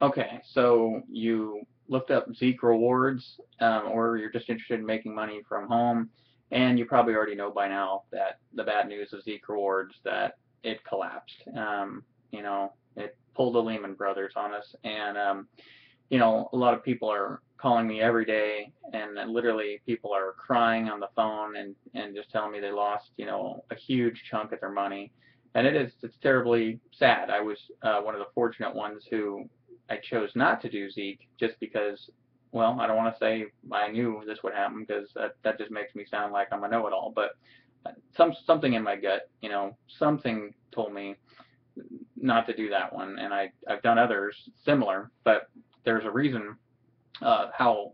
Okay, so you looked up Zeek rewards, or you're just interested in making money from home, and you probably already know by now that the bad news of Zeek rewards that it collapsed. It pulled the Lehman Brothers on us, and a lot of people are calling me every day, and literally people are crying on the phone and just telling me they lost, a huge chunk of their money, and it's terribly sad. I was one of the fortunate ones who I chose not to do Zeek just because. Well, I don't want to say I knew this would happen because that just makes me sound like I'm a know-it-all. But something in my gut, something told me not to do that one, and I've done others similar, but there's a reason how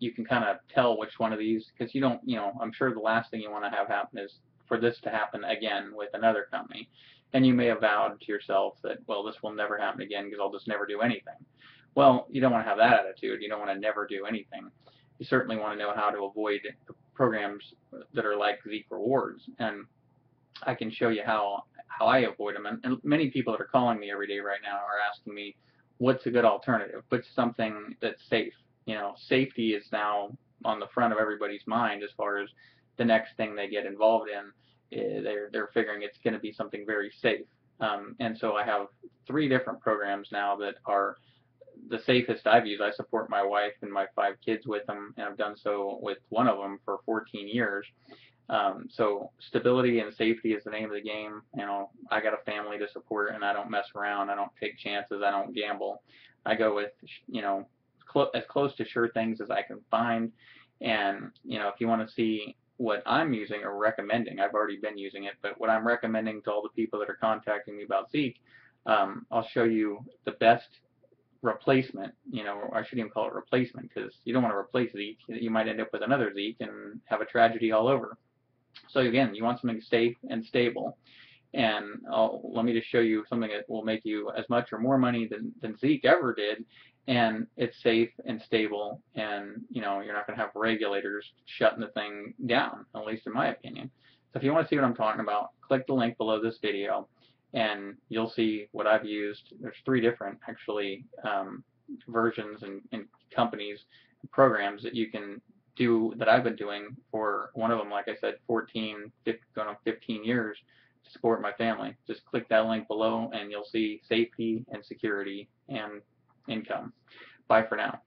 you can kind of tell which one of these, because you don't, I'm sure the last thing you want to have happen is for this to happen again with another company, and you may have vowed to yourself that, well, this will never happen again because I'll just never do anything. Well, you don't want to have that attitude. You don't want to never do anything. You certainly want to know how to avoid programs that are like Zeek Rewards, and I can show you how I avoid them. And many people that are calling me every day right now are asking me, what's a good alternative? What's something that's safe? Safety is now on the front of everybody's mind as far as the next thing they get involved in. They're figuring it's going to be something very safe. And so I have three different programs now that are the safest I've used. I support my wife and my 5 kids with them, and I've done so with one of them for 14 years. So stability and safety is the name of the game. I got a family to support, and I don't mess around. I don't take chances. I don't gamble. I go with, as close to sure things as I can find. And if you want to see what I'm using or recommending, I've already been using it, but what I'm recommending to all the people that are contacting me about Zeek, I'll show you the best replacement. I shouldn't even call it replacement because you don't want to replace Zeek. You might end up with another Zeek and have a tragedy all over. So again, you want something safe and stable. And let me just show you something that will make you as much or more money than Zeek ever did. And it's safe and stable, and you're not going to have regulators shutting the thing down, at least in my opinion. So if you want to see what I'm talking about, click the link below this video, and you'll see what I've used. There's 3 different actually versions and companies, programs that you can do that I've been doing for one of them, like I said, 14, 15, going on 15 years to support my family. Just click that link below and you'll see safety and security and income. Bye for now.